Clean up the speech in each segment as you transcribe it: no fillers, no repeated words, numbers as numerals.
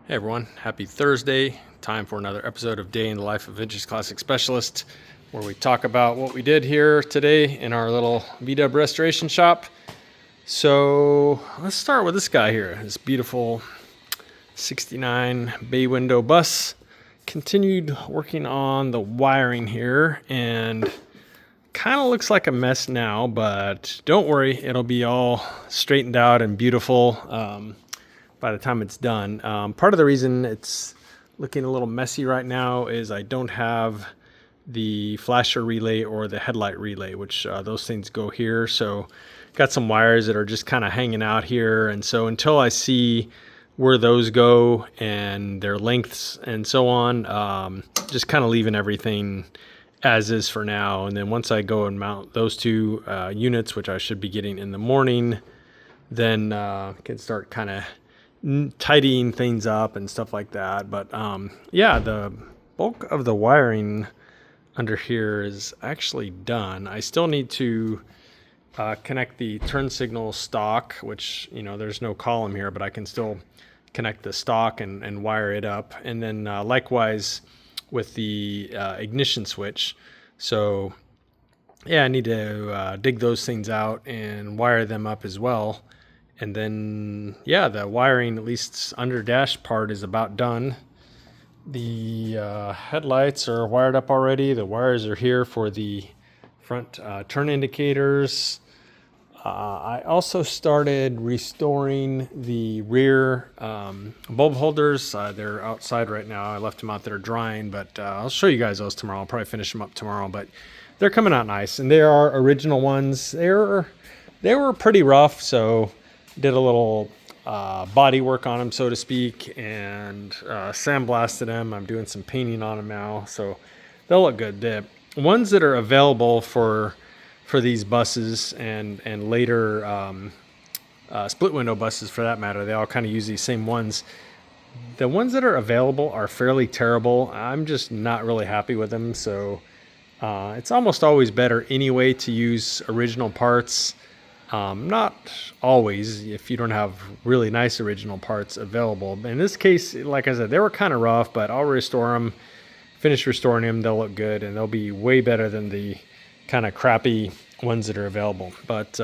Hey everyone, happy Thursday. Time for another episode of Day in the Life of Vintage Classic Specialist, where we talk about what we did here today in our little VW restoration shop. So let's start with this guy here, this beautiful 69 bay window bus. Continued working on the wiring here and kind of looks like a mess now, but don't worry, it'll be all straightened out and beautiful by the time it's done. Part of the reason it's looking a little messy right now is I don't have the flasher relay or the headlight relay, which those things go here. So got some wires that are just kind of hanging out here. And so until I see where those go and their lengths and so on, just kind of leaving everything as is for now. And then once I go and mount those two units, which I should be getting in the morning, then can start kind of tidying things up and stuff like that. But yeah, the bulk of the wiring under here is actually done. I still need to connect the turn signal stock, which, you know, there's no column here, but I can still connect the stock and wire it up. And then likewise with the ignition switch. So yeah, I need to dig those things out and wire them up as well. And then, yeah, the wiring, at least under dash part, is about done. The headlights are wired up already. The wires are here for the front turn indicators. I also started restoring the rear bulb holders. They're outside right now. I left them out there drying, but I'll show you guys those tomorrow. I'll probably finish them up tomorrow, but they're coming out nice. And they are original ones. They were pretty rough, so did a little body work on them, so to speak, and sandblasted them. I'm doing some painting on them now, so they'll look good. The ones that are available for these buses and later split window buses, for that matter, they all kind of use these same ones. The ones that are available are fairly terrible. I'm just not really happy with them, so it's almost always better anyway to use original parts. Not always if you don't have really nice original parts available. In this case, like I said, they were kind of rough, but I'll restore them, finish restoring them. They'll look good and they'll be way better than the kind of crappy ones that are available. But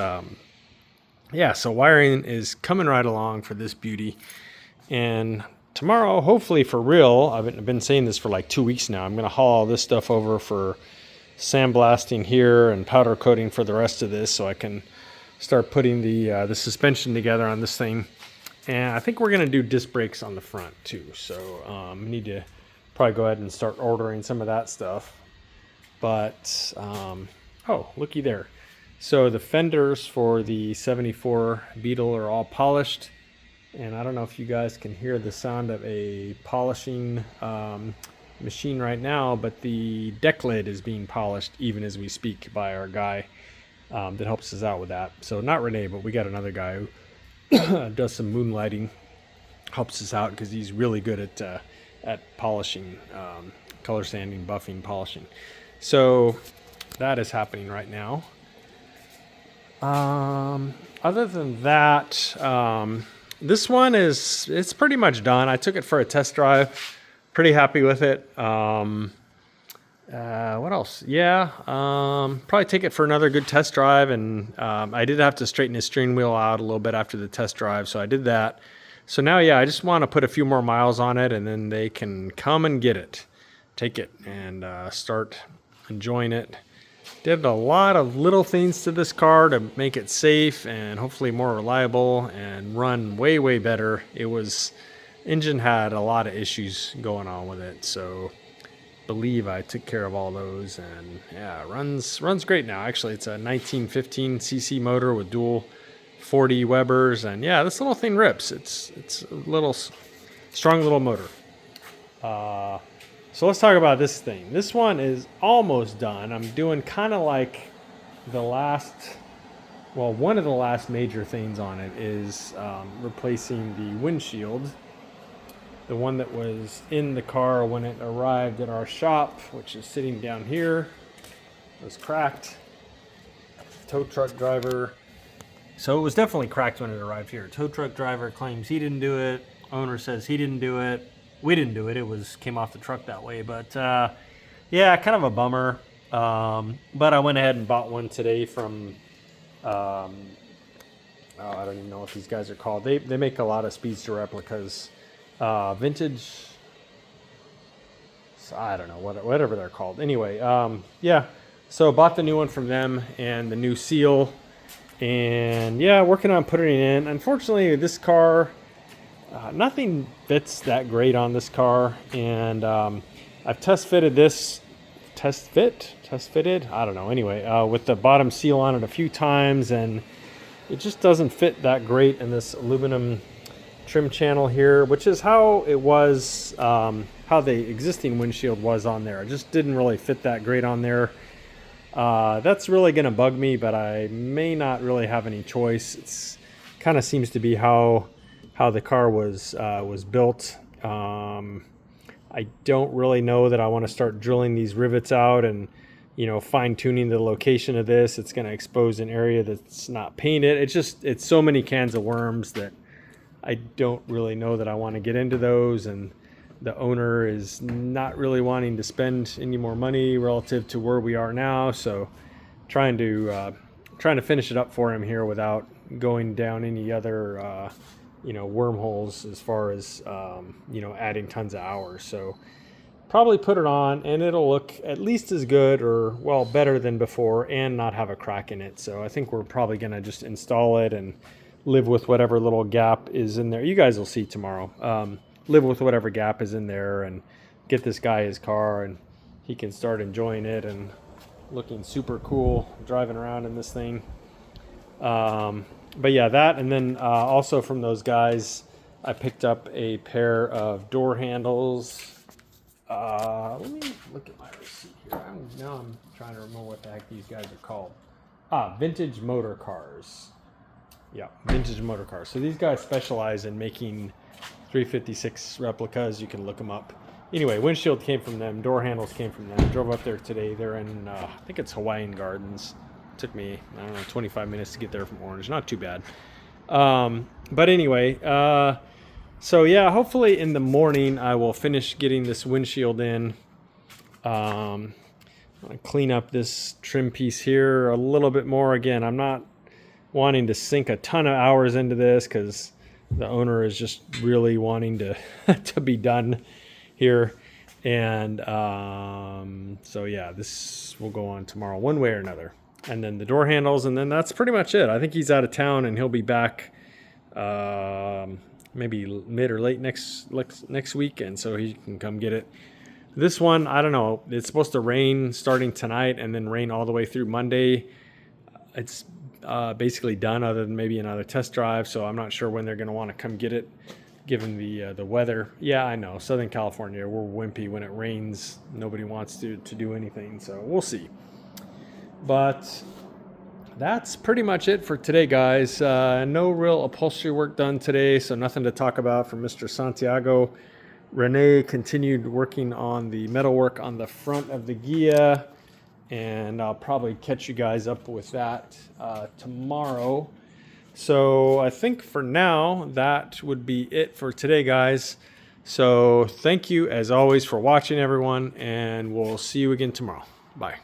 yeah, so wiring is coming right along for this beauty. And tomorrow, hopefully for real, I've been saying this for like 2 weeks now, I'm going to haul all this stuff over for sandblasting here and powder coating for the rest of this, so I can start putting the suspension together on this thing. And I think we're going to do disc brakes on the front too. So we need to probably go ahead and start ordering some of that stuff. But, oh, looky there. So the fenders for the 74 Beetle are all polished. And I don't know if you guys can hear the sound of a polishing machine right now, but the deck lid is being polished even as we speak by our guy that helps us out with that. So not Rene, but we got another guy who does some moonlighting, helps us out because he's really good at polishing, color sanding, buffing, polishing. So that is happening right now. Other than that, this one it's pretty much done. I took it for a test drive. Pretty happy with it. What else? Yeah, probably take it for another good test drive. And I did have to straighten his steering wheel out a little bit after the test drive, so I did that. So now, yeah, I just want to put a few more miles on it, and then they can come and get it, take it, and start enjoying it. Did a lot of little things to this car to make it safe and hopefully more reliable and run way, way better. Engine had a lot of issues going on with it, so believe I took care of all those, and yeah, runs great now. Actually, it's a 1915 cc motor with dual 40 Webers, and yeah, this little thing rips. It's a little strong little motor. So let's talk about this thing. This one is almost done. I'm doing kind of like one of the last major things on it is replacing the windshield. The one that was in the car when it arrived at our shop, which is sitting down here, was cracked. Tow truck driver. So it was definitely cracked when it arrived here. Tow truck driver claims he didn't do it. owner says he didn't do it. We didn't do it. It came off the truck that way. But yeah, kind of a bummer. But I went ahead and bought one today from, oh, I don't even know what these guys are called. They make a lot of Speedster replicas. Vintage, I don't know, whatever they're called. Anyway, yeah, so bought the new one from them and the new seal. And yeah, working on putting it in. Unfortunately, this car, nothing fits that great on this car. And I've test fitted, I don't know. Anyway, with the bottom seal on it a few times, and it just doesn't fit that great in this aluminum trim channel here, which is how it was, how the existing windshield was on there. It just didn't really fit that great on there. That's really going to bug me, but I may not really have any choice. It's kind of seems to be how the car was built. I don't really know that I want to start drilling these rivets out and, you know, fine tuning the location of this. It's going to expose an area that's not painted. It's so many cans of worms that I don't really know that I want to get into those. And the owner is not really wanting to spend any more money relative to where we are now. So trying to finish it up for him here without going down any other, you know, wormholes as far as, you know, adding tons of hours. So probably put it on and it'll look at least as good or, well, better than before and not have a crack in it. So I think we're probably going to just install it and live with whatever little gap is in there. You guys will see tomorrow. Live with whatever gap is in there and get this guy his car and he can start enjoying it and looking super cool driving around in this thing. But yeah, that, and then also from those guys, I picked up a pair of door handles. Let me look at my receipt here. Now I'm trying to remember what the heck these guys are called. Vintage Motor Cars. Yeah, Vintage Motor Cars. So these guys specialize in making 356 replicas. You can look them up. Anyway, windshield came from them. Door handles came from them. Drove up there today. They're in, I think it's Hawaiian Gardens. Took me, I don't know, 25 minutes to get there from Orange. Not too bad. But anyway, so yeah, hopefully in the morning I will finish getting this windshield in. I'm going to clean up this trim piece here a little bit more. Again, I'm not wanting to sink a ton of hours into this because the owner is just really wanting to to be done here. And so yeah, this will go on tomorrow one way or another. And then the door handles, and then that's pretty much it. I think he's out of town and he'll be back maybe mid or late next week, and so he can come get it. This one, I don't know. It's supposed to rain starting tonight and then rain all the way through Monday. It's basically done other than maybe another test drive, so I'm not sure when they're going to want to come get it given the weather. Yeah, I know. Southern California, we're wimpy when it rains. Nobody wants to do anything, so we'll see. But that's pretty much it for today, guys. No real upholstery work done today, so nothing to talk about from Mr. Santiago. Rene continued working on the metalwork on the front of the Ghia, and I'll probably catch you guys up with that tomorrow. So I think for now, that would be it for today, guys. So thank you, as always, for watching, everyone, and we'll see you again tomorrow. Bye.